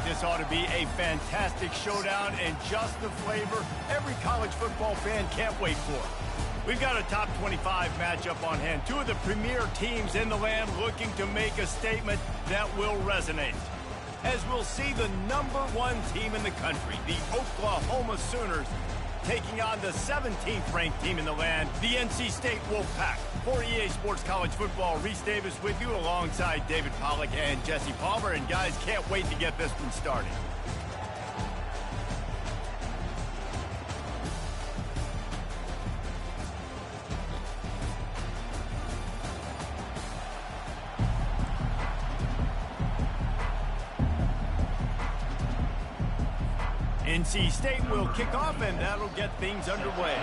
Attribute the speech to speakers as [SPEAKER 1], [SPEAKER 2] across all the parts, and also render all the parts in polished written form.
[SPEAKER 1] this ought to be a fantastic showdown and just the flavor every college football fan can't wait for. We've got a top 25 matchup on hand. Two of the premier teams in the land looking to make a statement that will resonate. As we'll see the #1 team in the country, the Oklahoma Sooners, taking on the 17th ranked team in the land, the NC State Wolfpack. For EA Sports College Football, Reese Davis with you alongside David Pollack and Jesse Palmer. And guys, can't wait to get this one started. NC State will kick off, and that'll get things underway.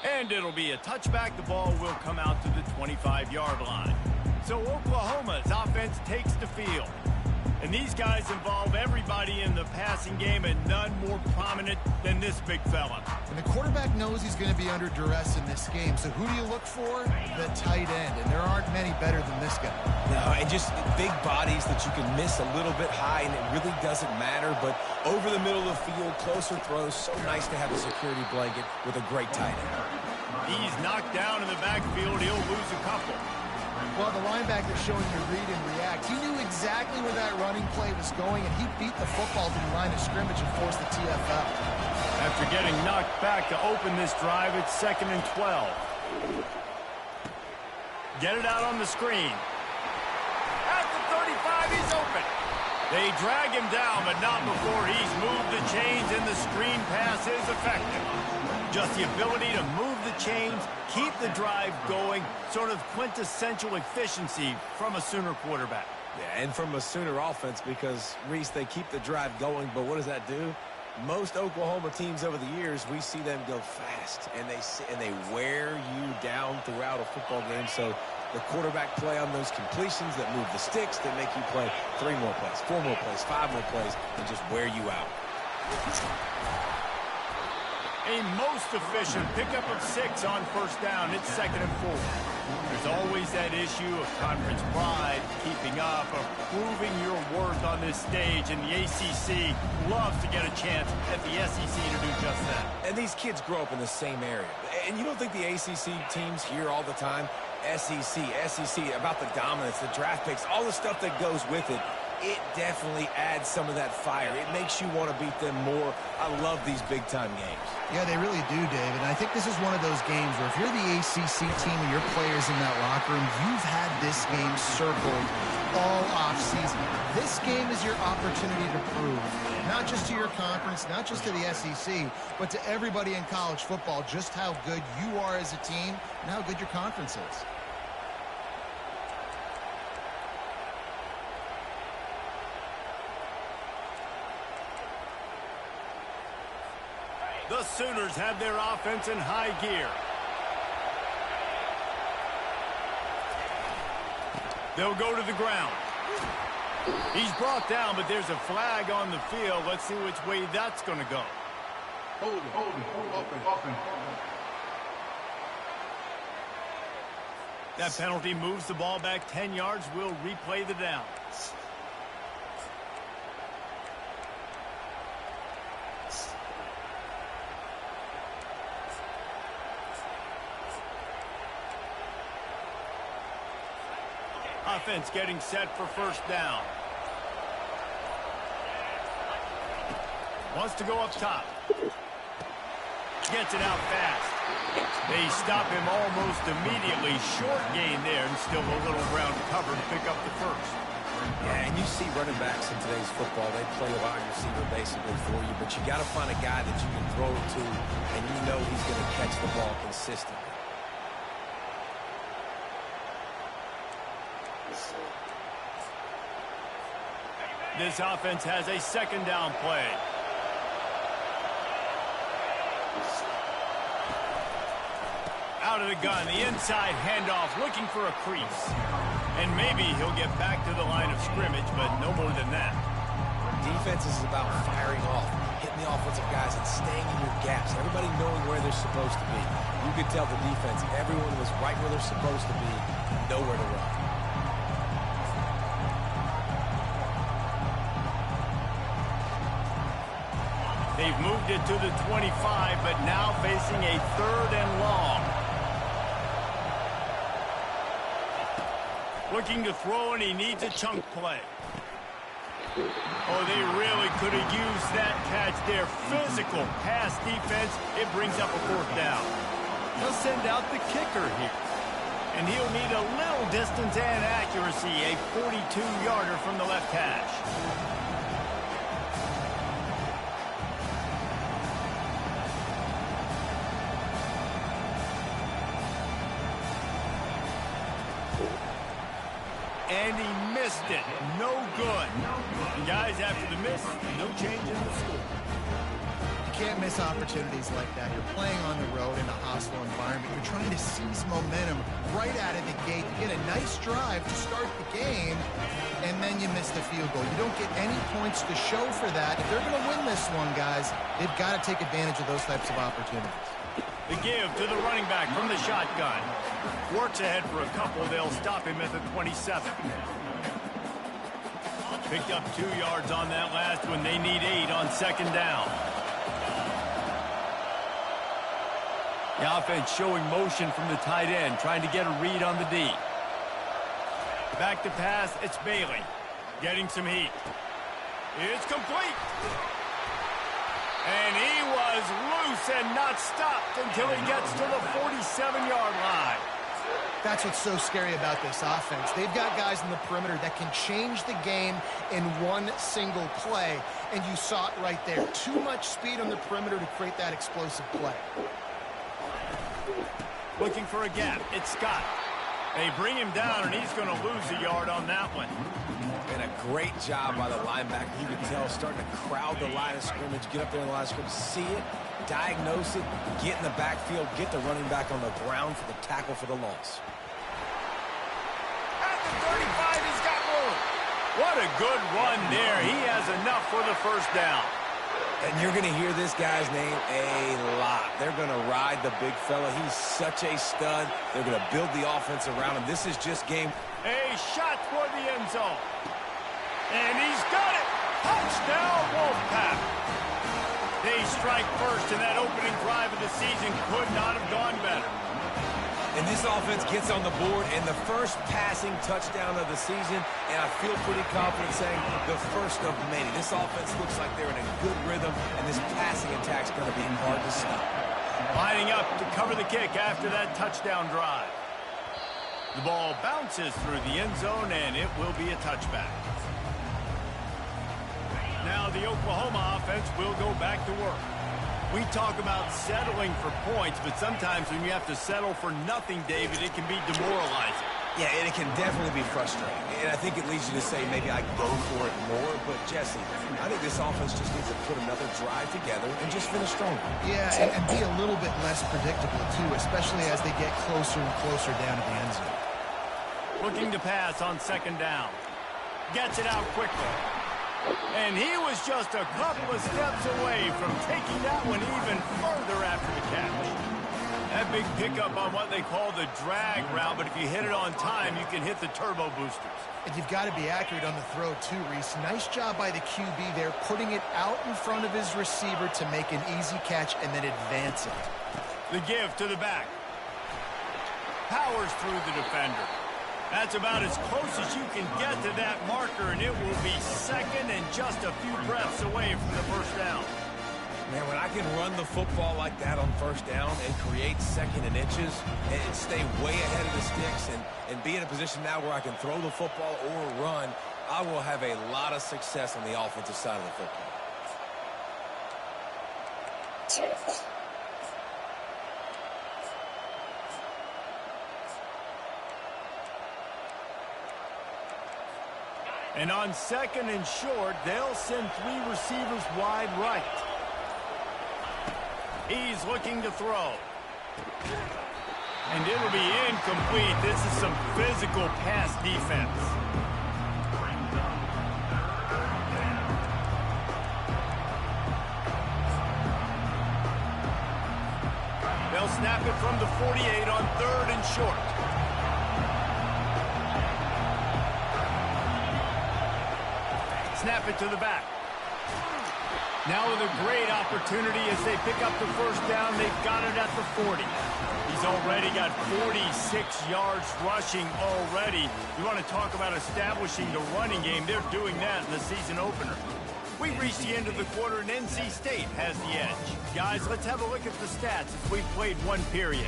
[SPEAKER 1] And it'll be a touchback. The ball will come out to the 25-yard line. So Oklahoma's offense takes the field. And these guys involve everybody in the passing game, and none more prominent than this big fella.
[SPEAKER 2] And the quarterback knows he's going to be under duress in this game. So who do you look for? The tight end. And there aren't many better than this guy.
[SPEAKER 3] No, and just big bodies that you can miss a little bit high, and it really doesn't matter. But over the middle of the field, closer throws, so nice to have a security blanket with a great tight end.
[SPEAKER 1] He's knocked down in the backfield. He'll lose a couple.
[SPEAKER 2] Well, the linebacker's showing you read and react. He knew exactly where that running play was going, and he beat the football to the line of scrimmage and forced the TFL.
[SPEAKER 1] After getting knocked back to open this drive, it's 2nd and 12. Get it out on the screen. At the 35, he's open. They drag him down, but not before he's moved the chains, and the screen pass is effective. Just the ability to move the chains, keep the drive going, sort of quintessential efficiency from a Sooner quarterback.
[SPEAKER 3] Yeah, and from a Sooner offense, because, Reese, they keep the drive going, but what does that do? Most Oklahoma teams over the years, we see them go fast, and they wear you down throughout a football game. So the quarterback play on those completions that move the sticks, that make you play 3 more plays, 4 more plays, 5 more plays, and just wear you out.
[SPEAKER 1] A most efficient pickup of 6 on 1st down. It's 2nd and 4. There's always that issue of conference pride, keeping up, of proving your worth on this stage, and the ACC loves to get a chance at the SEC to do just that.
[SPEAKER 3] And these kids grow up in the same area. And you don't think the ACC teams hear all the time, SEC, about the dominance, the draft picks, all the stuff that goes with it. It definitely adds some of that fire. It makes you want to beat them more. I love these big-time games.
[SPEAKER 2] Yeah, they really do, David. And I think this is one of those games where if you're the ACC team and your players in that locker room, you've had this game circled all offseason. This game is your opportunity to prove, not just to your conference, not just to the SEC, but to everybody in college football, just how good you are as a team and how good your conference is.
[SPEAKER 1] The Sooners have their offense in high gear. They'll go to the ground. He's brought down, but there's a flag on the field. Let's see which way that's going to go.
[SPEAKER 4] Hold it, open.
[SPEAKER 1] That penalty moves the ball back 10 yards. We'll replay the down. Offense getting set for 1st down. Wants to go up top. Gets it out fast. They stop him almost immediately. Short gain there, and still a little ground to cover to pick up the 1st.
[SPEAKER 3] Yeah, and you see running backs in today's football, they play a wide receiver basically for you, but you got to find a guy that you can throw it to, and you know he's going to catch the ball consistently.
[SPEAKER 1] This offense has a 2nd down play. Out of the gun, the inside handoff, looking for a crease. And maybe he'll get back to the line of scrimmage, but no more than that.
[SPEAKER 3] Defense is about firing off, hitting the offensive guys, and staying in your gaps. Everybody knowing where they're supposed to be. You could tell the defense, everyone was right where they're supposed to be, nowhere to run.
[SPEAKER 1] They've moved it to the 25, but now facing a 3rd and long. Looking to throw, and he needs a chunk play. Oh, they really could have used that catch there. Physical pass defense. It brings up a 4th down. They'll send out the kicker here. And he'll need a little distance and accuracy. A 42-yarder from the left hash. And he missed it. No good. And guys, after the miss, no change in the score.
[SPEAKER 2] You can't miss opportunities like that. You're playing on the road in a hostile environment. You're trying to seize momentum right out of the gate. You get a nice drive to start the game, and then you miss the field goal. You don't get any points to show for that. If they're going to win this one, guys, they've got to take advantage of those types of opportunities.
[SPEAKER 1] The give to the running back from the shotgun. Works ahead for a couple. They'll stop him at the 27. Picked up 2 yards on that last one. They need 8 on 2nd down. The offense showing motion from the tight end, trying to get a read on the D. Back to pass, it's Bailey. Getting some heat. It's complete. And he was loose and not stopped until he gets to the 47-yard line.
[SPEAKER 2] That's what's so scary about this offense. They've got guys in the perimeter that can change the game in one single play, and you saw it right there. Too much speed on the perimeter to create that explosive play.
[SPEAKER 1] Looking for a gap. It's Scott. They bring him down, and he's going to lose a yard on that one.
[SPEAKER 3] And a great job by the linebacker. You can tell starting to crowd the line of scrimmage, get up there in the line of scrimmage, see it, diagnose it, get in the backfield, get the running back on the ground for the tackle for the loss.
[SPEAKER 1] At the 35, he's got room. What a good run there. He has enough for the 1st down.
[SPEAKER 3] And you're going to hear this guy's name a lot. They're going to ride the big fella. He's such a stud. They're going to build the offense around him. This is just game.
[SPEAKER 1] A shot toward the end zone. And he's got it. Touchdown, Wolfpack. They strike first, and that opening drive of the season could not have gone better.
[SPEAKER 3] And this offense gets on the board, and the first passing touchdown of the season, and I feel pretty confident saying the first of many. This offense looks like they're in a good rhythm, and this passing attack's going to be hard to stop.
[SPEAKER 1] Lining up to cover the kick after that touchdown drive. The ball bounces through the end zone, and it will be a touchback. Now the Oklahoma offense will go back to work. We talk about settling for points, but sometimes when you have to settle for nothing, David, it can be demoralizing.
[SPEAKER 3] Yeah, and it can definitely be frustrating. And I think it leads you to say maybe I go for it more. But, Jesse, I think this offense just needs to put another drive together and just finish stronger.
[SPEAKER 2] Yeah, and be a little bit less predictable, too, especially as they get closer and closer down to the end zone.
[SPEAKER 1] Looking to pass on 2nd down. Gets it out quickly. And he was just a couple of steps away from taking that one even further after the catch. That big pickup on what they call the drag route, but if you hit it on time, you can hit the turbo boosters.
[SPEAKER 2] And you've got to be accurate on the throw, too, Reese. Nice job by the QB there, putting it out in front of his receiver to make an easy catch and then advance it.
[SPEAKER 1] The give to the back. Powers through the defender. That's about as close as you can get to that marker, and it will be 2nd and just a few breaths away from the 1st down.
[SPEAKER 3] Man, when I can run the football like that on 1st down and create 2nd and inches and stay way ahead of the sticks and be in a position now where I can throw the football or run, I will have a lot of success on the offensive side of the football.
[SPEAKER 1] And on 2nd and short, they'll send 3 receivers wide right. He's looking to throw. And it'll be incomplete. This is some physical pass defense. They'll snap it from the 48 on 3rd and short. Snap it to the back. Now with a great opportunity as they pick up the first down. They've got it at the 40. He's already got 46 yards rushing already. You want to talk about establishing the running game. They're doing that in the season opener. We've reached the end of the quarter, and NC State has the edge. Guys, let's have a look at the stats as we've played one period.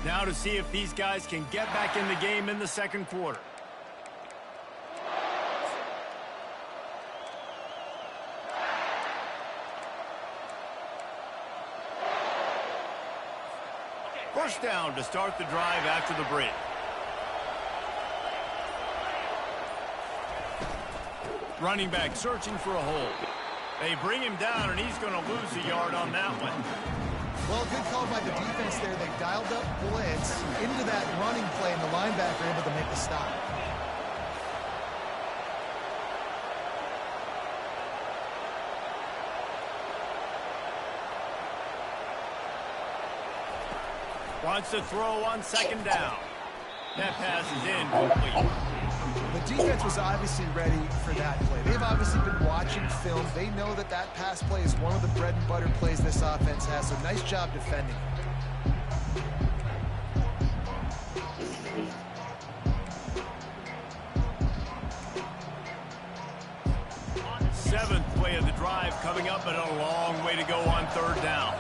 [SPEAKER 1] Now to see if these guys can get back in the game in the second quarter. First down to start the drive after the break. Running back searching for a hole. They bring him down, and he's going to lose a yard on that one.
[SPEAKER 2] Well, good call by the defense there. They dialed up blitz into that running play, and the linebacker able to make the stop.
[SPEAKER 1] Wants to throw on second down. That pass is incomplete.
[SPEAKER 2] The defense was obviously ready for that play. They've obviously been watching film. They know that that pass play is one of the bread and butter plays this offense has, so nice job defending.
[SPEAKER 1] Seventh play of the drive coming up, and a long way to go on third down.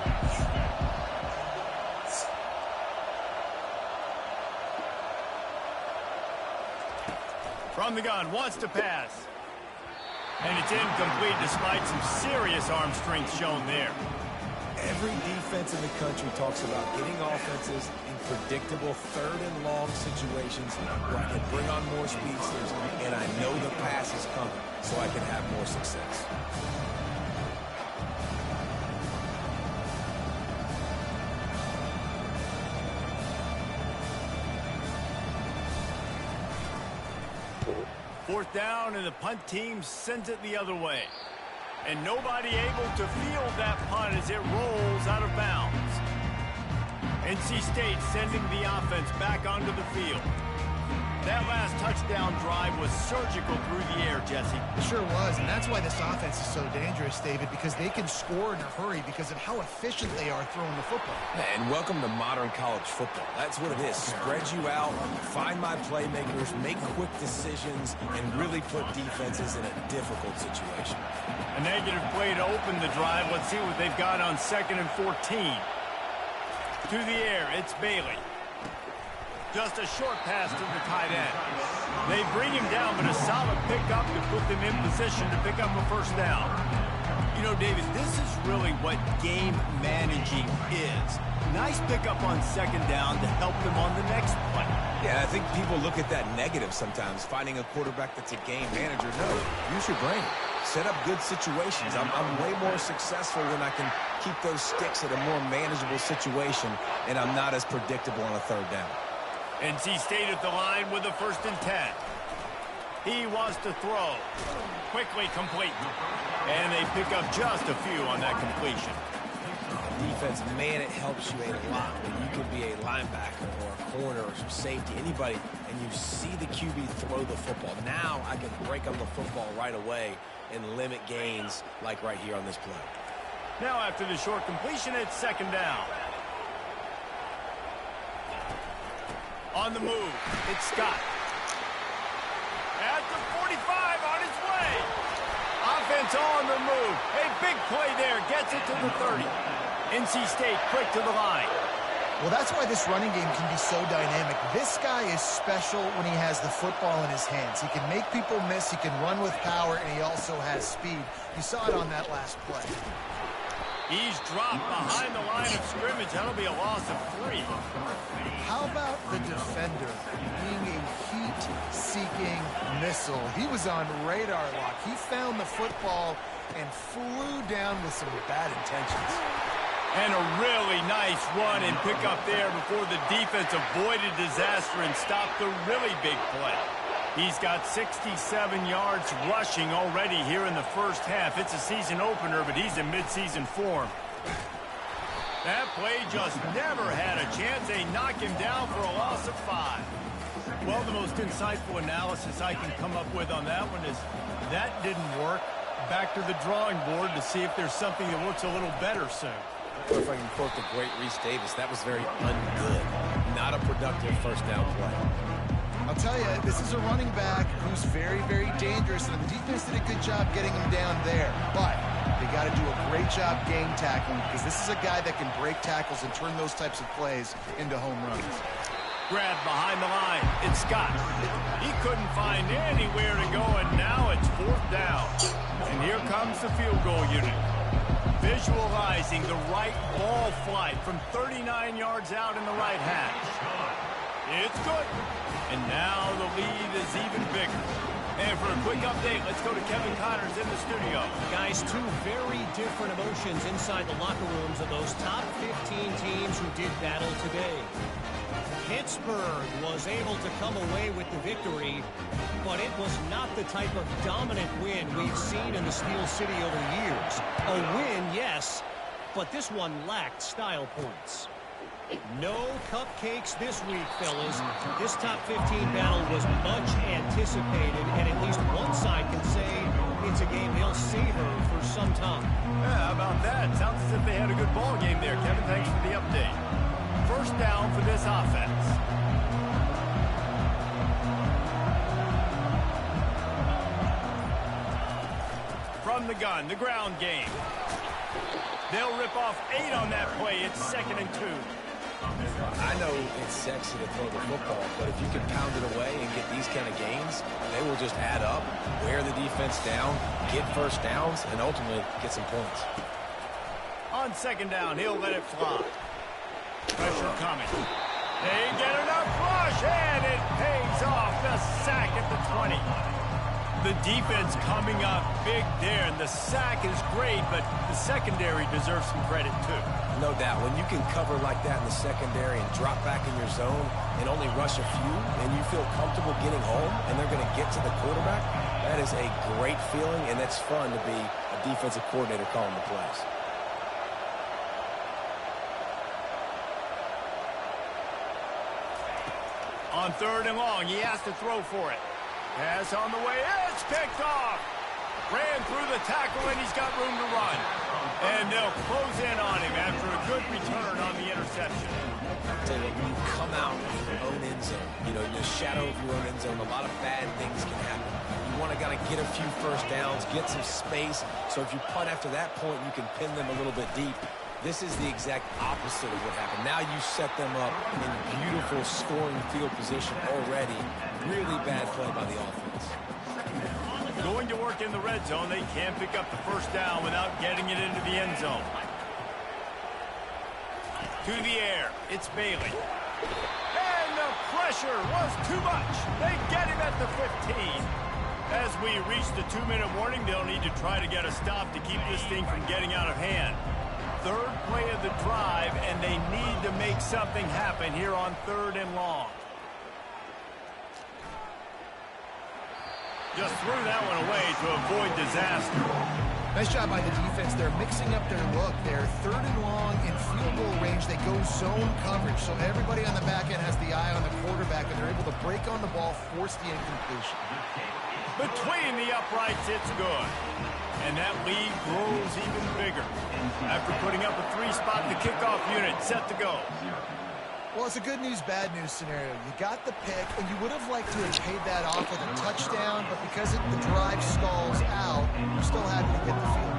[SPEAKER 1] From the gun, wants to pass. And it's incomplete despite some serious arm strength shown there.
[SPEAKER 3] Every defense in the country talks about getting offenses in predictable third and long situations where I can bring on more speedsters, and I know the pass is coming, so I can have more success.
[SPEAKER 1] Fourth down, and the punt team sends it the other way. And nobody able to field that punt as it rolls out of bounds. NC State sending the offense back onto the field. That last touchdown drive was surgical through the air, Jesse.
[SPEAKER 2] It sure was, and that's why this offense is so dangerous, David, because they can score in a hurry because of how efficient they are throwing the football.
[SPEAKER 3] And welcome to modern college football. That's what it is. Spread you out, find my playmakers, make quick decisions, and really put defenses in a difficult situation.
[SPEAKER 1] A negative play to open the drive. Let's see what they've got on 2nd and 14. To the air, it's Bailey. Just a short pass to the tight end. They bring him down, but a solid pickup to put them in position to pick up a first down. You know, David, this is really what game managing is. Nice pickup on second down to help them on the next play.
[SPEAKER 3] Yeah, I think people look at that negative sometimes, finding a quarterback that's a game manager. No, use your brain. Set up good situations. I'm way more successful when I can keep those sticks at a more manageable situation, and I'm not as predictable on a third down.
[SPEAKER 1] NC State at the line with a 1st and 10. He wants to throw. Quickly complete. And they pick up just a few on that completion.
[SPEAKER 3] Defense, man, it helps you a lot when you can be a linebacker or a corner or some safety, anybody, and you see the QB throw the football. Now I can break up the football right away and limit gains like right here on this play.
[SPEAKER 1] Now after the short completion, it's 2nd down. On the move, it's Scott. At the 45, on his way. Offense on the move. A big play there, gets it to the 30. NC State quick to the line.
[SPEAKER 2] Well, that's why this running game can be so dynamic. This guy is special when he has the football in his hands. He can make people miss, he can run with power, and he also has speed. You saw it on that last play.
[SPEAKER 1] He's dropped behind the line of scrimmage. That'll be a loss of 3.
[SPEAKER 2] How about the defender being a heat-seeking missile? He was on radar lock. He found the football and flew down with some bad intentions.
[SPEAKER 1] And a really nice run and pick up there before the defense avoided disaster and stopped the really big play. He's got 67 yards rushing already here in the first half. It's a season opener, but he's in midseason form. That play just never had a chance. They knock him down for a loss of 5. Well, the most insightful analysis I can come up with on that one is that didn't work. back to the drawing board to see if there's something that looks a little better soon.
[SPEAKER 3] Or if I can quote the great Reese Davis, that was very ungood. Not a productive first down play.
[SPEAKER 2] I'll tell you, this is a running back who's very, very dangerous, and the defense did a good job getting him down there. But they got to do a great job game tackling, because this is a guy that can break tackles and turn those types of plays into home runs.
[SPEAKER 1] Grab behind the line. It's Scott. He couldn't find anywhere to go, and now it's fourth down. And here comes the field goal unit. Visualizing the right ball flight from 39 yards out in the right hash. It's good. And now the lead is even bigger. And for a quick update, let's go to Kevin Connors in the studio.
[SPEAKER 5] Guys, two very different emotions inside the locker rooms of those top 15 teams who did battle today. Pittsburgh was able to come away with the victory, but it was not the type of dominant win we've seen in the Steel City over the years. A win, yes, but this one lacked style points. No cupcakes this week, fellas. This top 15 battle was much anticipated, and at least one side can say it's a game they'll savor for some time.
[SPEAKER 1] Yeah, how about that? Sounds as if they had a good ball game there. Kevin, thanks for the update. First down for this offense. From the gun, the ground game. They'll rip off 8 on that play. It's 2nd and 2.
[SPEAKER 3] I know it's sexy to throw the football, but if you can pound it away and get these kind of gains, they will just add up, wear the defense down, get first downs, and ultimately get some points.
[SPEAKER 1] On 2nd down, he'll let it fly. Pressure coming. They get enough rush, and it pays off. The sack at the 20. The defense coming up big there, and the sack is great, but the secondary deserves some credit too.
[SPEAKER 3] No doubt. When you can cover like that in the secondary and drop back in your zone and only rush a few, and you feel comfortable getting home, and they're going to get to the quarterback, that is a great feeling, and it's fun to be a defensive coordinator calling the plays.
[SPEAKER 1] On 3rd and long, he has to throw for it. Pass on the way, it's picked off. Ran through the tackle, and he's got room to run. And they'll close in on him after a good return on the interception.
[SPEAKER 3] I'll tell you what, when you come out of your own end zone, you know, in the shadow of your own end zone, a lot of bad things can happen. You want to get a few first downs, get some space, so if you punt after that point, you can pin them a little bit deep. This is the exact opposite of what happened. Now you set them up in beautiful scoring field position already. Really bad play by the offense.
[SPEAKER 1] Going to work in the red zone, they can't pick up the first down without getting it into the end zone. To the air, it's Bailey. And the pressure was too much. They get him at the 15. As we reach the 2-minute warning, they'll need to try to get a stop to keep this thing from getting out of hand. 3rd play of the drive, and they need to make something happen here on 3rd and long. Just threw that one away to avoid disaster.
[SPEAKER 2] Nice job by the defense. They're mixing up their look. They're 3rd and long in field goal range. They go zone coverage, so everybody on the back end has the eye on the quarterback, and they're able to break on the ball, force the incompletion.
[SPEAKER 1] Between the uprights, it's good. And that lead grows even bigger. After putting up a 3-spot, the kickoff unit set to go.
[SPEAKER 2] Well, it's a good news, bad news scenario. You got the pick, and you would have liked to have paid that off with a touchdown, but because the drive stalls out, you're still happy to get the field.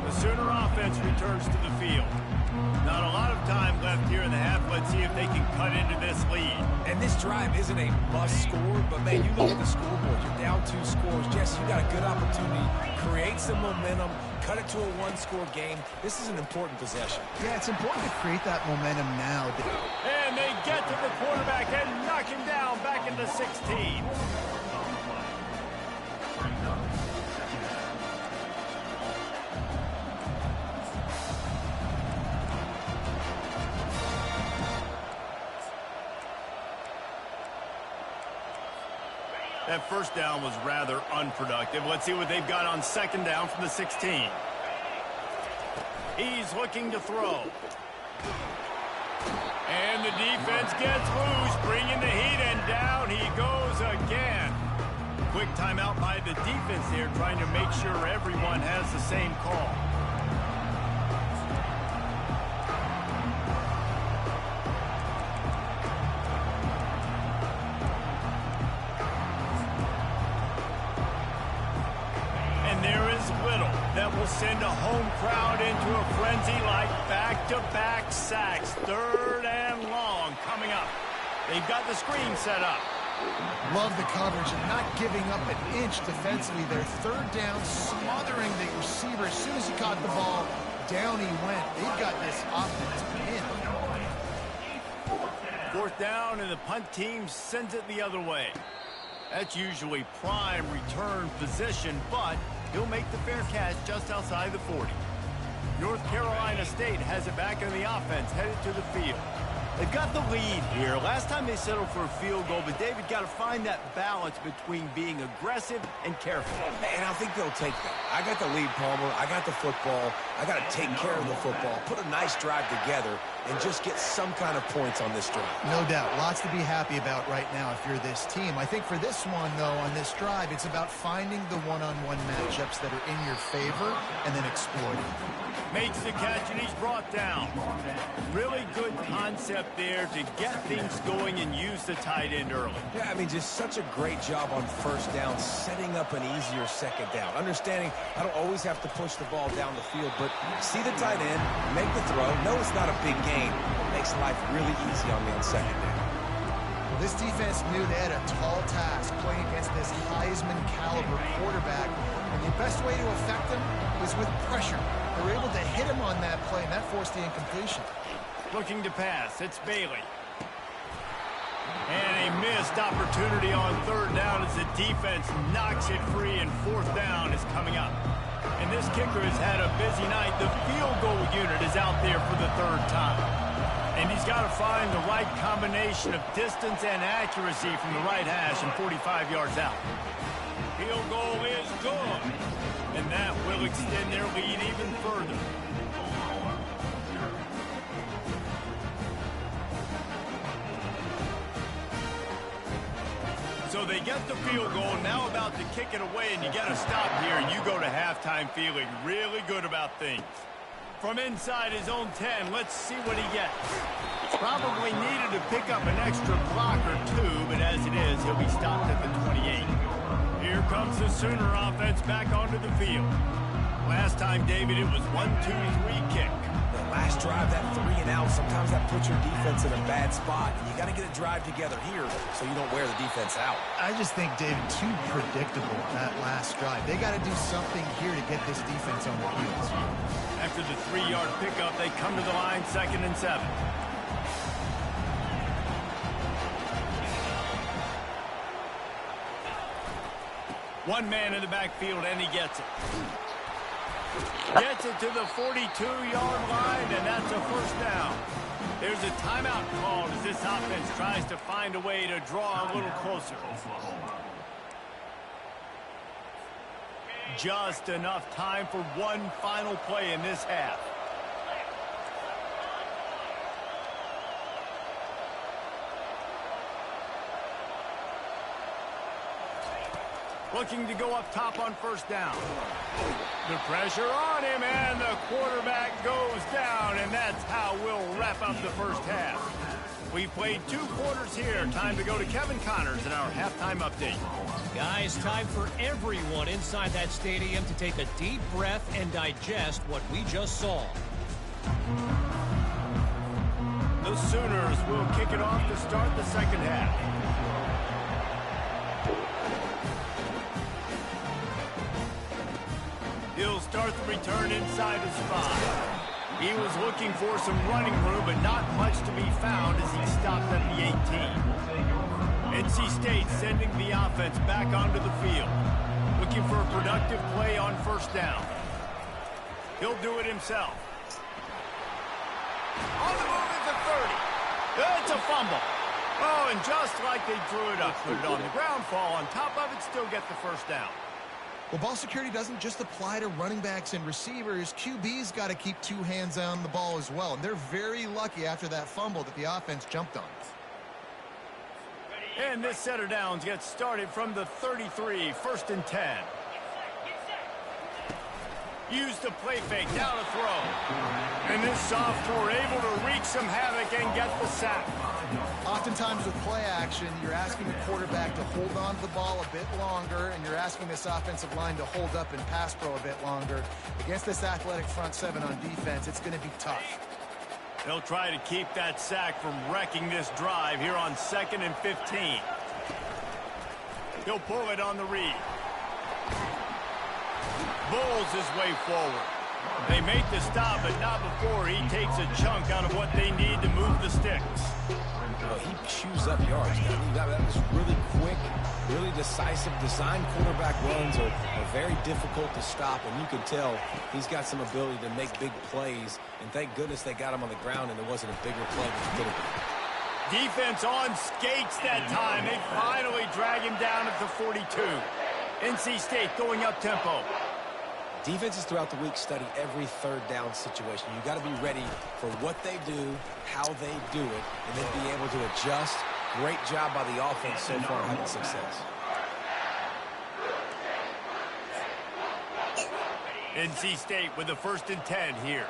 [SPEAKER 1] The Sooner offense returns to the field. Not a lot of time left here in the half. Let's see if they can cut into this lead.
[SPEAKER 3] And this drive isn't a must score, but man, you look at the scoreboard, you're down 2 scores. Jesse, you got a good opportunity. Create some momentum, cut it to a 1-score game. This is an important possession.
[SPEAKER 2] Yeah, it's important to create that momentum now.
[SPEAKER 1] And they get to the quarterback and knock him down back into 16. That first down was rather unproductive. Let's see what they've got on 2nd down from the 16. He's looking to throw. And the defense gets loose, bringing the heat, and down he goes again. Quick timeout by the defense. defense there, trying to make sure everyone has the same call. And there is little that will send a home crowd into a frenzy like back-to-back sacks. 3rd and long coming up. They've got the screen set up.
[SPEAKER 2] Love the coverage and not giving up an inch defensively. Their 3rd down, smothering the receiver. As soon as he caught the ball, down he went. They've got this offense pinned.
[SPEAKER 1] 4th down, and the punt team sends it the other way. That's usually prime return position, but he'll make the fair catch just outside the 40. North Carolina State has it back in the offense, headed to the field. They've got the lead here. Last time they settled for a field goal, but David got to find that balance between being aggressive and careful.
[SPEAKER 3] And I think they'll take that. I got the lead, Palmer. I got the football. I got to take care of the football, put a nice drive together, and just get some kind of points on this drive.
[SPEAKER 2] No doubt. Lots to be happy about right now if you're this team. I think for this one, though, on this drive, it's about finding the one-on-one matchups that are in your favor and then exploiting.
[SPEAKER 1] Makes the catch, and he's brought down. Really good concept there to get things going and use the tight end early.
[SPEAKER 3] Yeah, I mean, just such a great job on 1st down, setting up an easier 2nd down. Understanding I don't always have to push the ball down the field, but see the tight end, make the throw. No, it's not a big gain. It makes life really easy on me on 2nd down.
[SPEAKER 2] Well, this defense knew they had a tall task playing against this Heisman-caliber quarterback, and the best way to affect him is with pressure. They were able to hit him on that play, and that forced the incompletion.
[SPEAKER 1] Looking to pass, it's Bailey. And a missed opportunity on 3rd down as the defense knocks it free, and 4th down is coming up. And this kicker has had a busy night. The field goal unit is out there for the 3rd time. And he's got to find the right combination of distance and accuracy from the right hash and 45 yards out. Field goal is good. And that will extend their lead even further. So they get the field goal, now about to kick it away, and you got to stop here, and you go to halftime feeling really good about things. From inside his own 10, let's see what he gets. Probably needed to pick up an extra block or two, but as it is, he'll be stopped at the 28. Here comes the Sooner offense back onto the field. Last time, David, it was 1-2-3 kick.
[SPEAKER 3] The last drive, that 3 and out, sometimes that puts your defense in a bad spot. And you got to get a drive together here so you don't wear the defense out.
[SPEAKER 2] I just think, David, too predictable that last drive. They got to do something here to get this defense on their heels.
[SPEAKER 1] After the 3-yard pickup, they come to the line, 2nd and 7. One man in the backfield, and he gets it. Gets it to the 42-yard line, and that's a 1st down. There's a timeout called as this offense tries to find a way to draw a little closer. Just enough time for one final play in this half. Looking to go up top on 1st down. The pressure on him, and the quarterback goes down, and that's how we'll wrap up the 1st half. We've played 2 quarters here. Time to go to Kevin Connors in our halftime update.
[SPEAKER 5] Guys, time for everyone inside that stadium to take a deep breath and digest what we just saw.
[SPEAKER 1] The Sooners will kick it off to start the 2nd half. He'll start the return inside his 5. He was looking for some running room, but not much to be found as he stopped at the 18. NC State sending the offense back onto the field. Looking for a productive play on 1st down. He'll do it himself. On the move at the 30. It's a fumble. Oh, and just like they drew it up, put it on the ground, fall on top of it, still get the 1st down.
[SPEAKER 2] Well, ball security doesn't just apply to running backs and receivers. QB's got to keep 2 hands on the ball as well. And they're very lucky after that fumble that the offense jumped on.
[SPEAKER 1] And this set of downs gets started from the 33, 1st and 10. Use the play fake, down a throw. And this sophomore able to wreak some havoc and get the sack.
[SPEAKER 2] Oftentimes with play action, you're asking the quarterback to hold on to the ball a bit longer, and you're asking this offensive line to hold up in pass pro a bit longer. Against this athletic front seven on defense, it's going to be tough.
[SPEAKER 1] They'll try to keep that sack from wrecking this drive here on 2nd and 15. He'll pull it on the read. Bulls his way forward. They make the stop, but not before he takes a chunk out of what they need to move the sticks.
[SPEAKER 3] Well, he chews up yards. That was really quick, really decisive. Design quarterback runs are very difficult to stop, and you can tell he's got some ability to make big plays. And thank goodness they got him on the ground and there wasn't a bigger play than it could have been.
[SPEAKER 1] Defense on skates that time. They finally drag him down at the 42. NC State going up tempo.
[SPEAKER 3] Defenses throughout the week study every third down situation. You got to be ready for what they do, how they do it, and then be able to adjust. Great job by the offense so far having success.
[SPEAKER 1] NC State with the 1st and 10 here.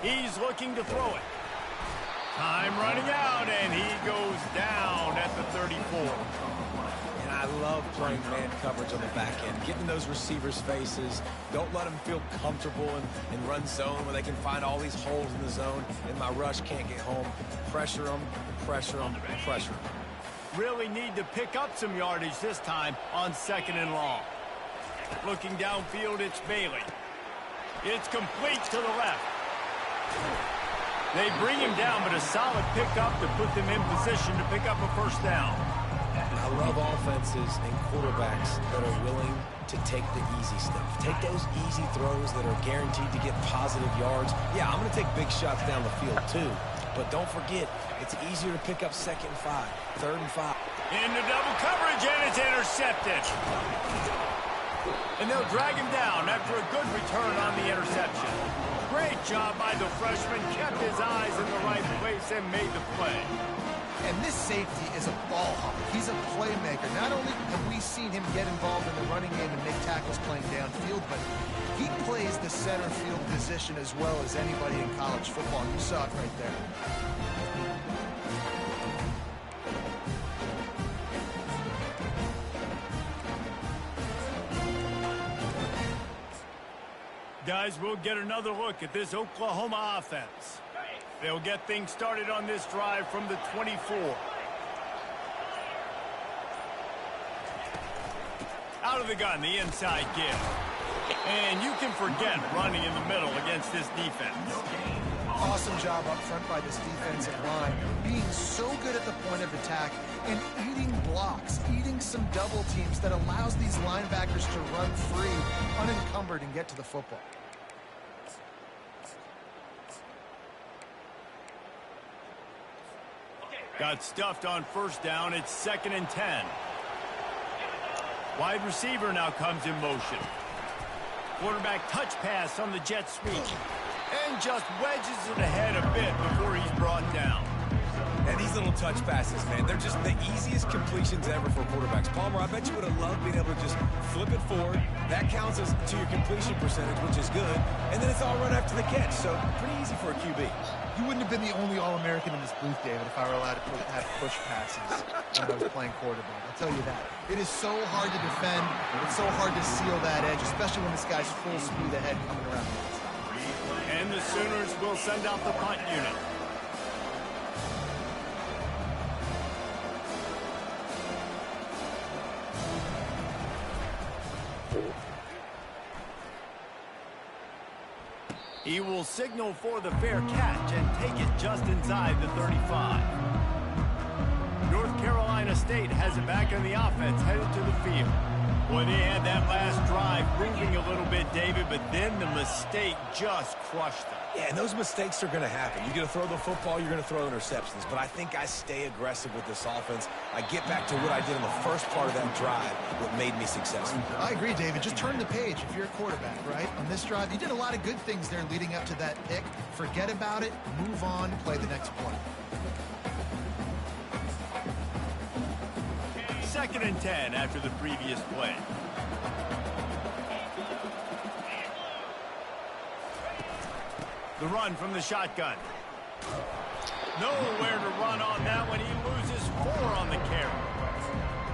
[SPEAKER 1] He's looking to throw it. Time running out, and he goes down at the 34.
[SPEAKER 3] And I love playing man coverage on the back end, getting those receivers' faces. Don't let them feel comfortable in run zone where they can find all these holes in the zone, and my rush can't get home. Pressure them, pressure them, pressure them.
[SPEAKER 1] Really need to pick up some yardage this time on 2nd and long. Looking downfield, it's Bailey. It's complete to the left. They bring him down, but a solid pickup to put them in position to pick up a 1st down.
[SPEAKER 3] I love offenses and quarterbacks that are willing to take the easy stuff. Take those easy throws that are guaranteed to get positive yards. Yeah, I'm going to take big shots down the field too, but don't forget, it's easier to pick up 2nd and 5, 3rd and 5.
[SPEAKER 1] Into double coverage, and it's intercepted. And they'll drag him down after a good return on the interception. Great job by the freshman, kept his eyes in the right place and made the play.
[SPEAKER 2] And this safety is a ball hawk. He's a playmaker. Not only have we seen him get involved in the running game and make tackles playing downfield, but he plays the center field position as well as anybody in college football. You saw it right there.
[SPEAKER 1] Guys, we'll get another look at this Oklahoma offense. They'll get things started on this drive from the 24. Out of the gun, the inside give. And you can forget running in the middle against this defense.
[SPEAKER 2] Awesome job up front by this defensive line, being so good at the point of attack and eating blocks, eating some double teams that allows these linebackers to run free, unencumbered, and get to the football.
[SPEAKER 1] Got stuffed on 1st down. It's 2nd and 10. Wide receiver now comes in motion. Quarterback touch pass on the jet sweep. And just wedges it ahead a bit before he's brought down.
[SPEAKER 3] And these little touch passes, man, they're just the easiest completions ever for quarterbacks. Palmer, I bet you would have loved being able to just flip it forward. That counts as to your completion percentage, which is good. And then it's all run after the catch, so pretty easy for a QB.
[SPEAKER 2] You wouldn't have been the only All-American in this booth, David, if I were allowed to have push passes when I was playing quarterback. I'll tell you that. It is so hard to defend. It's so hard to seal that edge, especially when this guy's full speed ahead coming around the outside.
[SPEAKER 1] And the Sooners will send out the punt unit. He will signal for the fair catch and take it just inside the 35. North Carolina State has it back in the offense, headed to the field. Boy, they had that last drive moving a little bit, David, but then the mistake just crushed them.
[SPEAKER 3] Yeah, and those mistakes are going to happen. You're going to throw the football, you're going to throw interceptions. But I think I stay aggressive with this offense. I get back to what I did in the first part of that drive, what made me successful.
[SPEAKER 2] I agree, David. Just turn the page if you're a quarterback, right? On this drive, you did a lot of good things there leading up to that pick. Forget about it, move on, play the next play.
[SPEAKER 1] 2nd and 10 after the previous play. The run from the shotgun. Nowhere to run on that one. He loses 4 on the carry.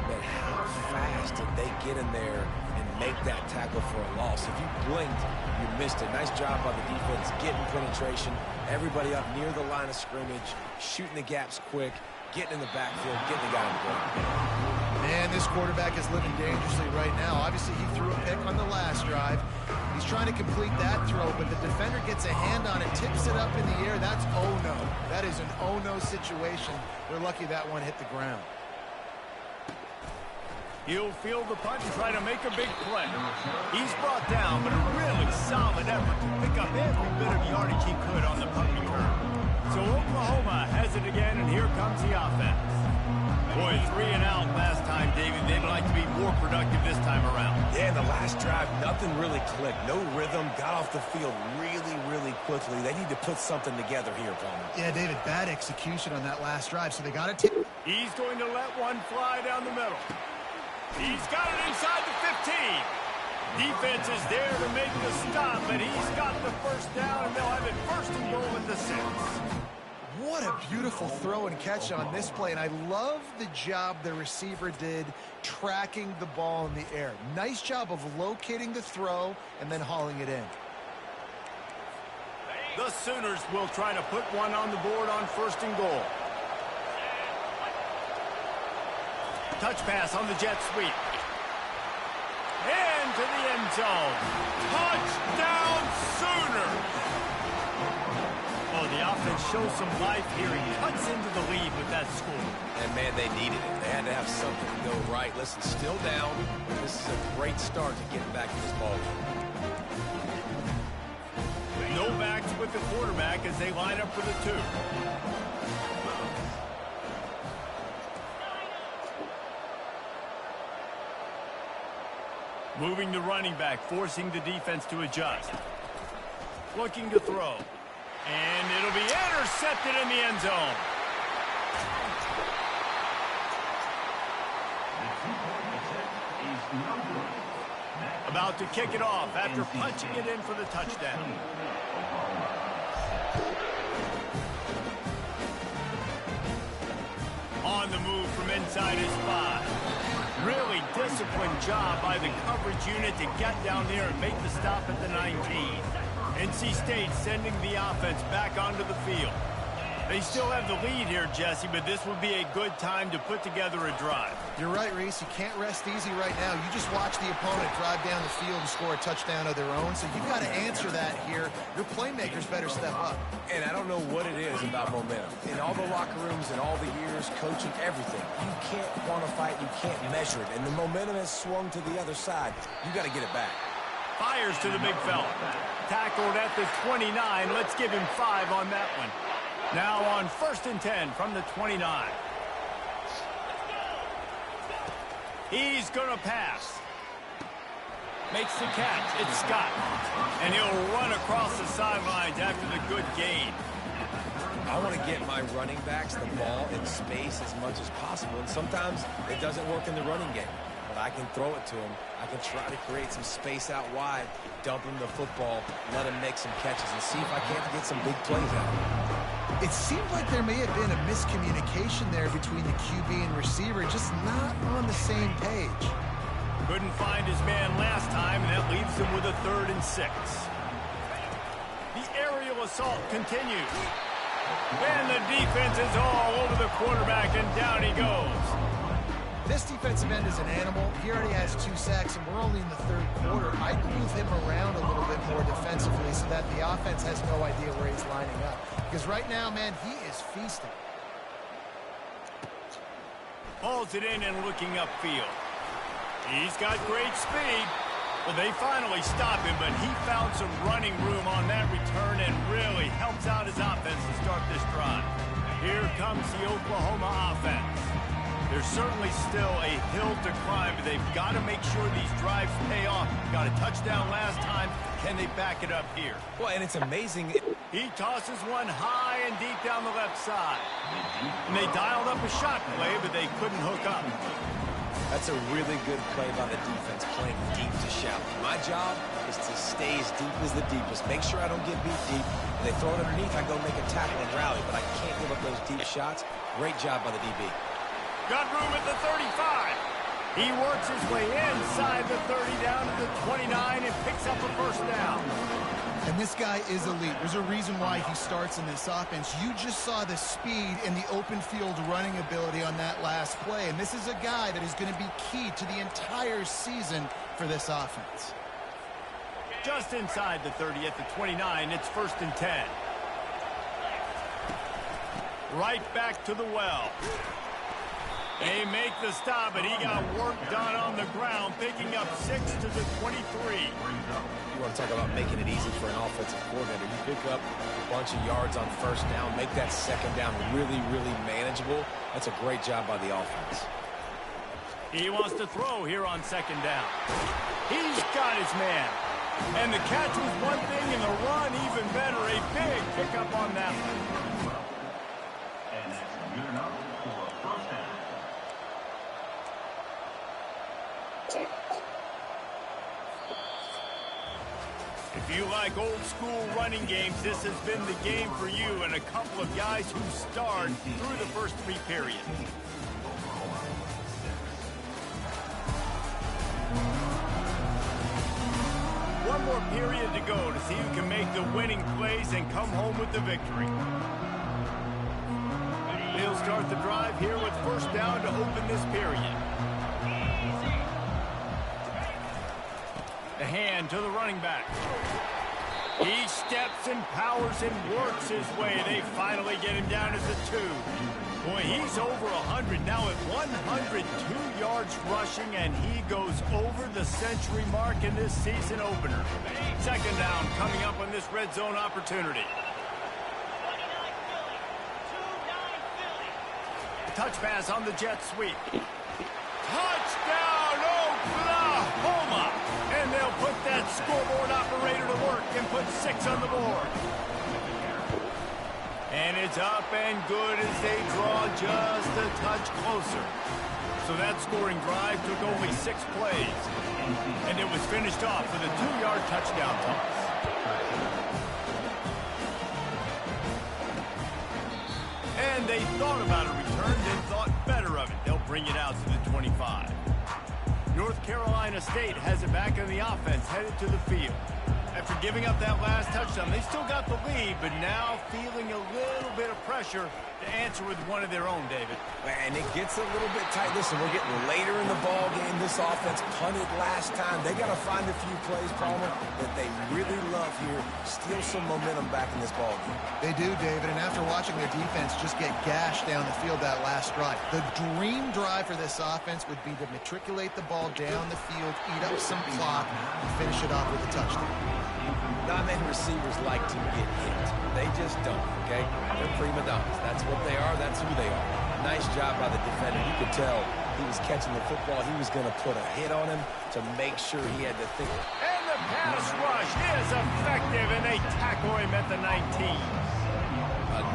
[SPEAKER 3] But how fast did they get in there and make that tackle for a loss? If you blinked, you missed it. Nice job by the defense, getting penetration. Everybody up near the line of scrimmage, shooting the gaps quick, getting in the backfield, getting the guy in the ground.
[SPEAKER 2] Man, this quarterback is living dangerously right now. Obviously, he threw a pick on the last drive. He's trying to complete that throw, but the defender gets a hand on it, tips it up in the air. That's oh-no. That is an oh-no situation. We're lucky that one hit the ground.
[SPEAKER 1] He'll field the punt and try to make a big play. He's brought down, but a really solid effort to pick up every bit of yardage he could on the punt return. So Oklahoma has it again, and here comes the offense. Boy, 3 and out last time, David. They'd like to be more productive this time around.
[SPEAKER 3] Yeah, in the last drive, nothing really clicked. No rhythm, got off the field really, really quickly. They need to put something together here, Palmer.
[SPEAKER 2] Yeah, David, bad execution on that last drive, so they got to
[SPEAKER 1] He's going to let one fly down the middle. He's got it inside the 15. Defense is there to make the stop, but he's got the first down, and they'll have it 1st and goal at the 6.
[SPEAKER 2] What a beautiful throw and catch on this play, and I love the job the receiver did tracking the ball in the air. Nice job of locating the throw and then hauling it in.
[SPEAKER 1] The Sooners will try to put one on the board on 1st and goal. Touch pass on the jet sweep. Into the end zone. Touchdown Sooners! Oh, the offense shows some life here. He cuts into the lead with that score.
[SPEAKER 3] And, man, they needed it. They had to have something to go right. Listen, still down. This is a great start to getting back to this ball game.
[SPEAKER 1] No backs with the quarterback as they line up for the 2. Moving the running back, forcing the defense to adjust. Looking to throw. And it'll be intercepted in the end zone. About to kick it off after punching it in for the touchdown. On the move from inside his 5. Really disciplined job by the coverage unit to get down there and make the stop at the 19. NC State sending the offense back onto the field. They still have the lead here, Jesse, but this would be a good time to put together a drive.
[SPEAKER 2] You're right, Reese. You can't rest easy right now. You just watch the opponent drive down the field and score a touchdown of their own, so you've got to answer that here. Your playmakers better step up.
[SPEAKER 3] And I don't know what it is about momentum. In all the locker rooms and all the years, coaching, everything, you can't quantify it, you can't measure it. And the momentum has swung to the other side. You got to get it back.
[SPEAKER 1] Fires to the big fella. Tackled at the 29. Let's give him 5 on that one. Now on 1st and 10 from the 29. He's going to pass. Makes the catch. It's Scott. And he'll run across the sidelines after the good gain.
[SPEAKER 3] I want to get my running backs the ball in space as much as possible. And sometimes it doesn't work in the running game. But I can throw it to him. I can try to create some space out wide, dump him the football, let him make some catches, and see if I can't get some big plays out of him.
[SPEAKER 2] It seemed like there may have been a miscommunication there between the QB and receiver, just not on the same page.
[SPEAKER 1] Couldn't find his man last time, and that leaves him with a 3rd and 6. The aerial assault continues. And the defense is all over the quarterback, and down he goes.
[SPEAKER 2] This defensive end is an animal. He already has 2 sacks, and we're only in the 3rd quarter. I'd move him around a little bit more defensively so that the offense has no idea where he's lining up. Because right now, man, he is feasting.
[SPEAKER 1] Hauls it in and looking upfield. He's got great speed. Well, they finally stop him, but he found some running room on that return and really helps out his offense to start this drive. Here comes the Oklahoma offense. There's certainly still a hill to climb, but they've got to make sure these drives pay off. Got a touchdown last time. Can they back it up here?
[SPEAKER 3] Well, and it's amazing.
[SPEAKER 1] He tosses one high and deep down the left side. And they dialed up a shot play, but they couldn't hook up.
[SPEAKER 3] That's a really good play by the defense, playing deep to shallow. My job is to stay as deep as the deepest. Make sure I don't get beat deep. If they throw it underneath, I go make a tackle and rally, but I can't give up those deep shots. Great job by the DB.
[SPEAKER 1] Got room at the 35. He works his way inside the 30 down to the 29 and picks up a first down.
[SPEAKER 2] And this guy is elite. There's a reason why he starts in this offense. You just saw the speed and the open field running ability on that last play. And this is a guy that is going to be key to the entire season for this offense.
[SPEAKER 1] Just inside the 30 at the 29, it's 1st and 10. Right back to the well. They make the stop, but he got work done on the ground, picking up 6 to the 23.
[SPEAKER 3] You want to talk about making it easy for an offensive coordinator. You pick up a bunch of yards on first down, make that second down really, really manageable. That's a great job by the offense.
[SPEAKER 1] He wants to throw here on 2nd down. He's got his man. And the catch was one thing, and the run even better. A big pickup on that one.
[SPEAKER 4] And that's good enough for a first down.
[SPEAKER 1] If you like old school running games, this has been the game for you, and a couple of guys who starred through the first 3 periods. One more period to go to see who can make the winning plays and come home with the victory. They'll start the drive here with 1st down to open this period. The hand to the running back. He steps and powers and works his way. They finally get him down at the 2. Boy, he's over 100 now at 102 yards rushing, and he goes over the century mark in this season opener. 2nd down coming up on this red zone opportunity. Touch pass on the jet sweep. Touchdown, Oklahoma! And they'll put that scoreboard operator to work and put 6 on the board. And it's up and good as they draw just a touch closer. So that scoring drive took only 6 plays. And it was finished off with a 2-yard touchdown toss. And they thought about a return, then thought better of it. They'll bring it out to the 25. North Carolina State has it back in the offense, headed to the field. After giving up that last touchdown, they still got the lead, but now feeling a little bit of pressure to answer with one of their own, David.
[SPEAKER 3] And it gets a little bit tight. Listen, we're getting later in the ball game. This offense punted last time. They got to find a few plays, Palmer, that they really love here. Steal some momentum back in this ball game.
[SPEAKER 2] They do, David, and after watching their defense just get gashed down the field that last drive, the dream drive for this offense would be to matriculate the ball down the field, eat up some clock, and finish it off with a touchdown.
[SPEAKER 3] Not many receivers like to get hit. They just don't, okay? They're prima donnas. That's what they are. That's who they are. Nice job by the defender. You could tell he was catching the football. He was going to put a hit on him to make sure he had to think.
[SPEAKER 1] And the pass rush is effective, and they tackle him at the 19.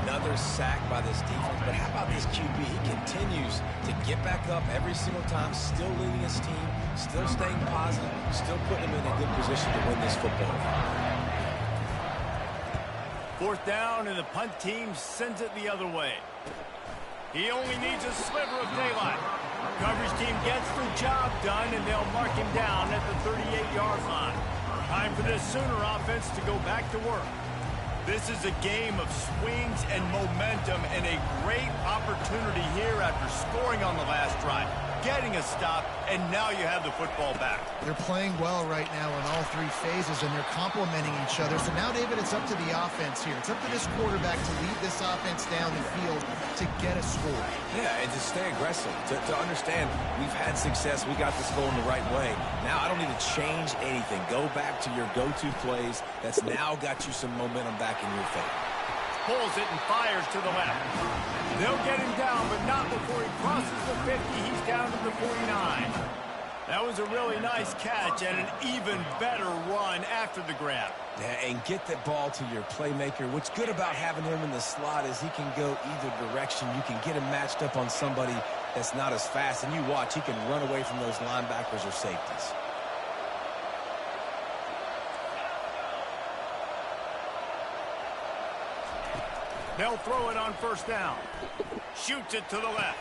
[SPEAKER 3] Another sack by this defense. But how about this QB? He continues to get back up every single time, still leading his team, still staying positive, still putting him in a good position to win this football game.
[SPEAKER 1] 4th down, and the punt team sends it the other way. He only needs a sliver of daylight. Coverage team gets the job done, and they'll mark him down at the 38-yard line. Time for this Sooner offense to go back to work. This is a game of swings and momentum, and a great opportunity here after scoring on the last drive. getting a stop, and now you have the football back.
[SPEAKER 2] They're playing well right now in all three phases, and they're complementing each other. So now, David, it's up to the offense here. It's up to this quarterback to lead this offense down the field to get a score.
[SPEAKER 3] Yeah, and to stay aggressive, to understand we've had success, we got this going the right way. Now I don't need to change anything. Go back to your go-to plays. That's now got you some momentum back in your favor.
[SPEAKER 1] Pulls it and fires to the left. They'll get him down, but not before he crosses the 50. He's down to the 49. That was a really nice catch and an even better run after the grab.
[SPEAKER 3] Yeah, and get that ball to your playmaker. What's good about having him in the slot is he can go either direction. You can get him matched up on somebody that's not as fast, and you watch, he can run away from those linebackers or safeties.
[SPEAKER 1] They'll throw it on first down. Shoots it to the left.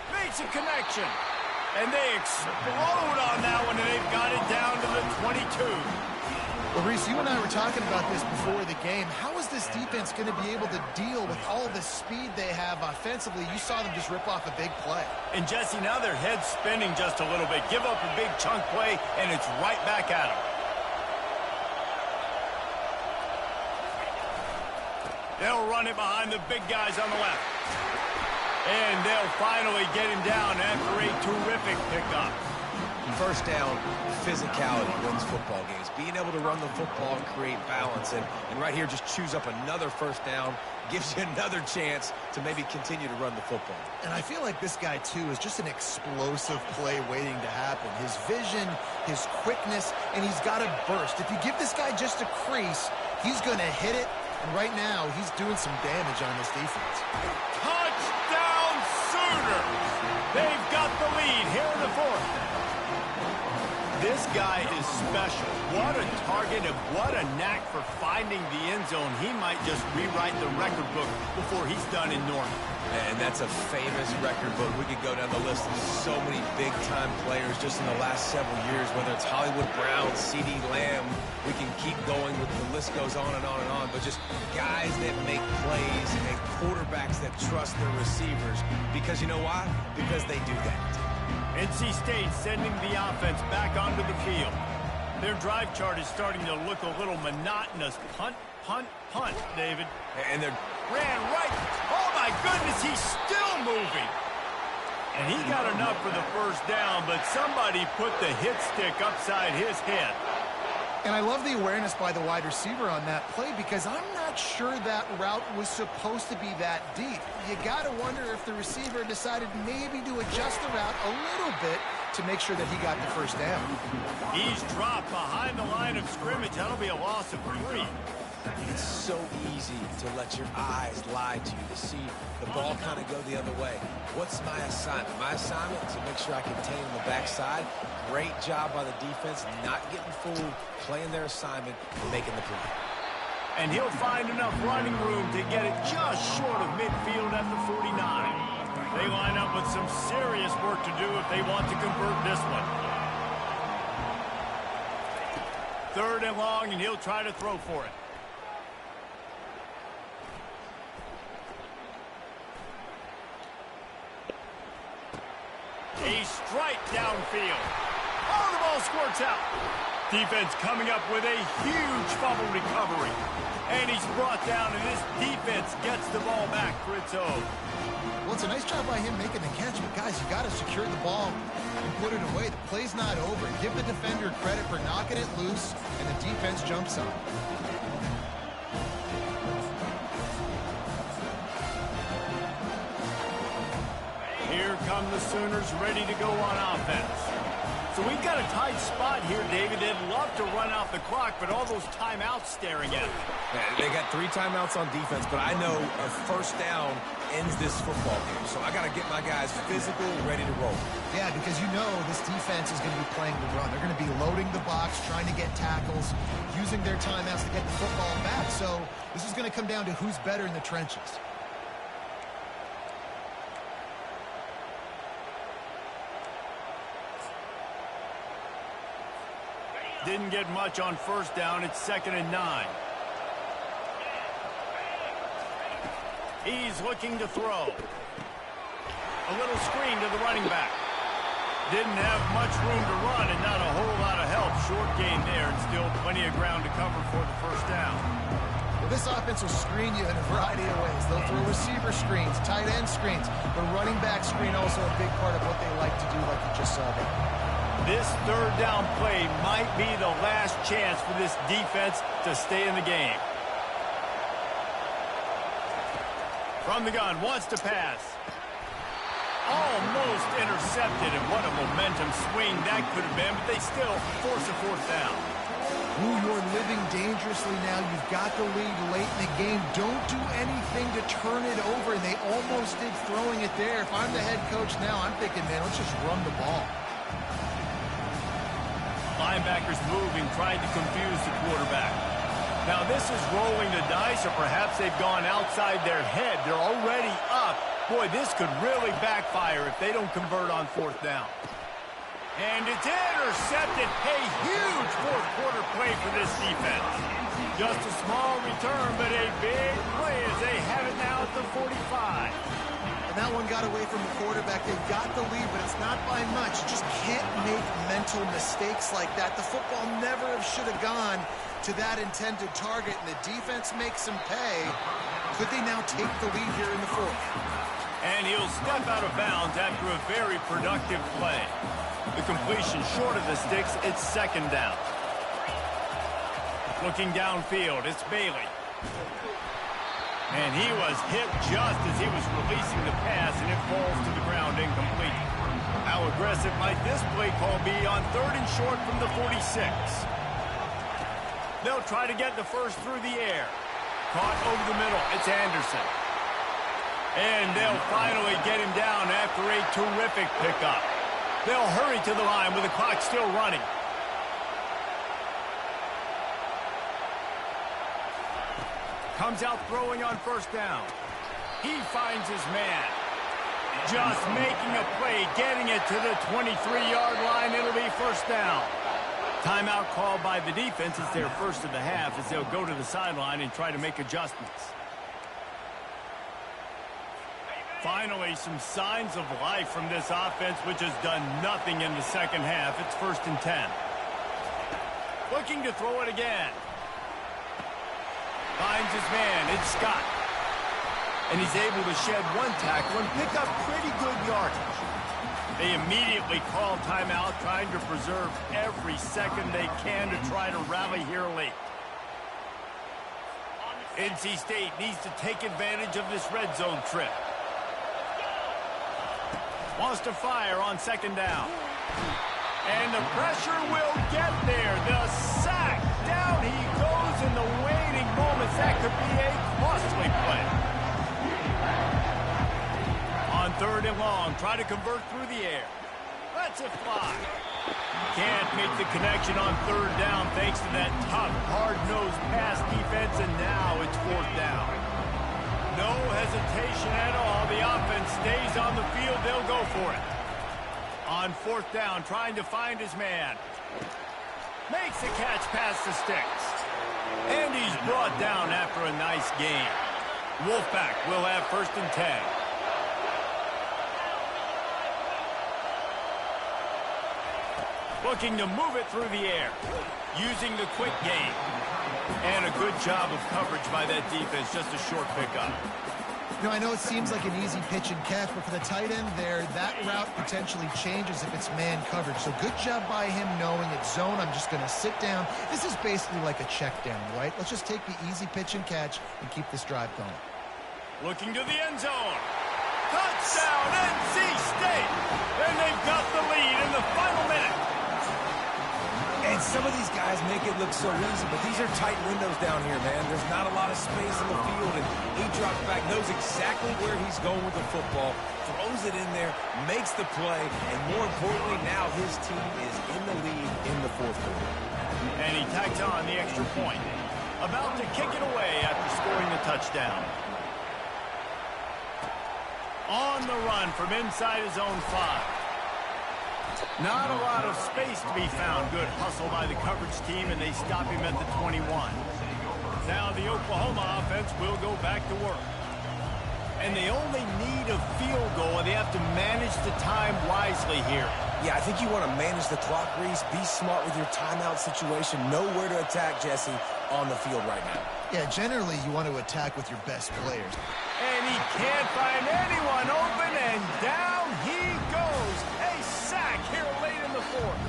[SPEAKER 1] Makes a connection. And they explode on that one, and they've got it down to the 22.
[SPEAKER 2] Well, Reese, you and I were talking about this before the game. How is this defense going to be able to deal with all the speed they have offensively? You saw them just rip off a big play.
[SPEAKER 1] And, Jesse, now their head's spinning just a little bit. Give up a big chunk play, and it's right back at them. They'll run it behind the big guys on the left. And they'll finally get him down after a terrific pickup.
[SPEAKER 3] First down, physicality wins football games. Being able to run the football and create balance. And right here, just choose up another first down. Gives you another chance to maybe continue to run the football.
[SPEAKER 2] And I feel like this guy, too, is just an explosive play waiting to happen. His vision, his quickness, and he's got a burst. If you give this guy just a crease, he's going to hit it. And right now, he's doing some damage on this defense.
[SPEAKER 1] Touchdown Sooners! They've got the lead here in the fourth. This guy is special. What a target and what a knack for finding the end zone. He might just rewrite the record book before he's done in Norman.
[SPEAKER 3] And that's a famous record book. We could go down the list of so many big-time players just in the last several years, whether it's Hollywood Brown, C.D. Lamb. We can keep going with the list goes on and on and on. But just guys that make plays and quarterbacks that trust their receivers. Because you know why? Because they do that.
[SPEAKER 1] NC State sending the offense back onto the field. Their drive chart is starting to look a little monotonous. Punt, punt, punt, David.
[SPEAKER 3] And they're
[SPEAKER 1] ran right. Oh, my goodness, he's still moving. And he got enough for the first down, but somebody put the hit stick upside his head.
[SPEAKER 2] And I love the awareness by the wide receiver on that play because I'm not sure that route was supposed to be that deep. You got to wonder if the receiver decided maybe to adjust the route a little bit to make sure that he got the first down.
[SPEAKER 1] He's dropped behind the line of scrimmage. That'll be a loss of 3.
[SPEAKER 3] It's so easy to let your eyes lie to you, to see the ball kind of go the other way. What's my assignment? My assignment is to make sure I contain on the backside. Great job by the defense, not getting fooled, playing their assignment, and making the play.
[SPEAKER 1] And he'll find enough running room to get it just short of midfield at the 49. They line up with some serious work to do if they want to convert this one. 3rd and long, and he'll try to throw for it. A strike downfield. Oh, the ball squirts out. Defense coming up with a huge fumble recovery. And he's brought down, and this defense gets the ball back for its own.
[SPEAKER 2] Well, it's a nice job by him making the catch, but guys, you got to secure the ball and put it away. The play's not over. Give the defender credit for knocking it loose, and the defense jumps on.
[SPEAKER 1] Here come the Sooners ready to go on offense. So we've got a tight spot here, David. They'd love to run out the clock, but all those timeouts staring at them.
[SPEAKER 3] Yeah, they got 3 timeouts on defense, but I know a first down ends this football game. So I got to get my guys physical, ready to roll.
[SPEAKER 2] Yeah, because you know this defense is going to be playing the run. They're going to be loading the box, trying to get tackles, using their timeouts to get the football back. So this is going to come down to who's better in the trenches.
[SPEAKER 1] Didn't get much on first down. It's 2nd and 9. He's looking to throw. A little screen to the running back. Didn't have much room to run and not a whole lot of help. Short gain there and still plenty of ground to cover for the first down.
[SPEAKER 2] Well, this offense will screen you in a variety of ways. They'll throw receiver screens, tight end screens. The running back screen also a big part of what they like to do, like you just saw there.
[SPEAKER 1] This third down play might be the last chance for this defense to stay in the game. From the gun, wants to pass. Almost intercepted, and what a momentum swing that could have been, but they still force a fourth down.
[SPEAKER 2] Ooh, you're living dangerously now. You've got the lead late in the game. Don't do anything to turn it over, and they almost did throwing it there. If I'm the head coach now, I'm thinking, man, let's just run the ball.
[SPEAKER 1] Linebackers moving, trying to confuse the quarterback. Now this is rolling the dice, or perhaps they've gone outside their head. They're already up. Boy, this could really backfire if they don't convert on fourth down. And it's intercepted. A huge fourth quarter play for this defense. Just a small return, but a big play as they have it now at the 45.
[SPEAKER 2] And that one got away from the quarterback. They got the lead, but it's not by much. You just can't make mental mistakes like that. The football never should have gone to that intended target, and the defense makes them pay. Could they now take the lead here in the fourth?
[SPEAKER 1] And he'll step out of bounds after a very productive play. The completion short of the sticks, it's second down. Looking downfield, it's Bailey. And he was hit just as he was releasing the pass, and it falls to the ground incomplete. How aggressive might this play call be on third and short from the 46? They'll try to get the first through the air. Caught over the middle, it's Anderson. And they'll finally get him down after a terrific pickup. They'll hurry to the line with the clock still running. Comes out throwing on first down. He finds his man. Just making a play, getting it to the 23-yard line. It'll be first down. Timeout called by the defense. It's their first of the half as they'll go to the sideline and try to make adjustments. Finally, some signs of life from this offense, which has done nothing in the second half. It's first and 10. Looking to throw it again. Finds his man. It's Scott. And he's able to shed one tackle and pick up pretty good yardage. They immediately call timeout, trying to preserve every second they can to try to rally here late. NC State needs to take advantage of this red zone trip. Wants to fire on second down. And the pressure will get there. The sack. Down he goes in the waiting moments. That could be a costly play. On third and long, try to convert through the air. Lets it fly. Can't make the connection on third down thanks to that tough, hard-nosed pass defense, and now it's fourth down. No hesitation at all. The offense stays on the field. They'll go for it. On fourth down, trying to find his man. Makes the catch past the sticks. And he's brought down after a nice gain. Wolfpack will have first and 10. Looking to move it through the air. Using the quick game. And a good job of coverage by that defense. Just a short pickup.
[SPEAKER 2] You know, I know it seems like an easy pitch and catch, but for the tight end there, that route potentially changes if it's man coverage. So good job by him knowing it's zone. I'm just going to sit down. This is basically like a check down, right? Let's just take the easy pitch and catch and keep this drive going.
[SPEAKER 1] Looking to the end zone. Touchdown, NC State! And they've got the lead in the final minute.
[SPEAKER 3] And some of these guys make it look so easy, but these are tight windows down here, man. There's not a lot of space in the field, and he drops back, knows exactly where he's going with the football, throws it in there, makes the play, and more importantly, now his team is in the lead in the fourth quarter.
[SPEAKER 1] And he tacks on the extra point. About to kick it away after scoring the touchdown. On the run from inside his own 5. Not a lot of space to be found. Good hustle by the coverage team, and they stop him at the 21. Now the Oklahoma offense will go back to work. And they only need a field goal, and they have to manage the time wisely here.
[SPEAKER 3] Yeah, I think you want to manage the clock, Reese. Be smart with your timeout situation. Know where to attack, Jesse, on the field right now.
[SPEAKER 2] Yeah, generally you want to attack with your best players.
[SPEAKER 1] And he can't find anyone open, and down he goes. A sack here late in the fourth.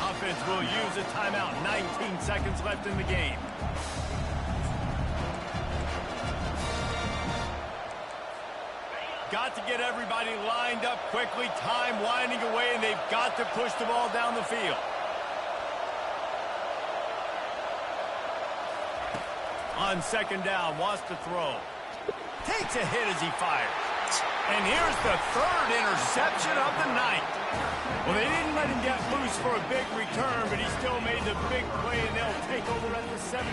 [SPEAKER 1] Offense will use a timeout. 19 seconds left in the game. Got to get everybody lined up quickly. Time winding away, and they've got to push the ball down the field. On second down, wants to throw. Takes a hit as he fires. And here's the third interception of the night. Well, they didn't let him get loose for a big return, but he still made the big play, and they'll take over at the 17.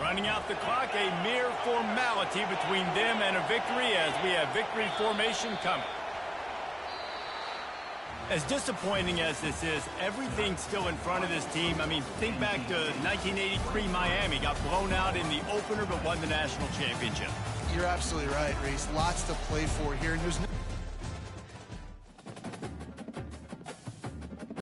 [SPEAKER 1] Running out the clock, a mere formality between them and a victory as we have victory formation coming. As disappointing as this is, everything's still in front of this team. I mean, think back to 1983 Miami. Got blown out in the opener but won the national championship.
[SPEAKER 2] You're absolutely right, Reese. Lots to play for here. And there's no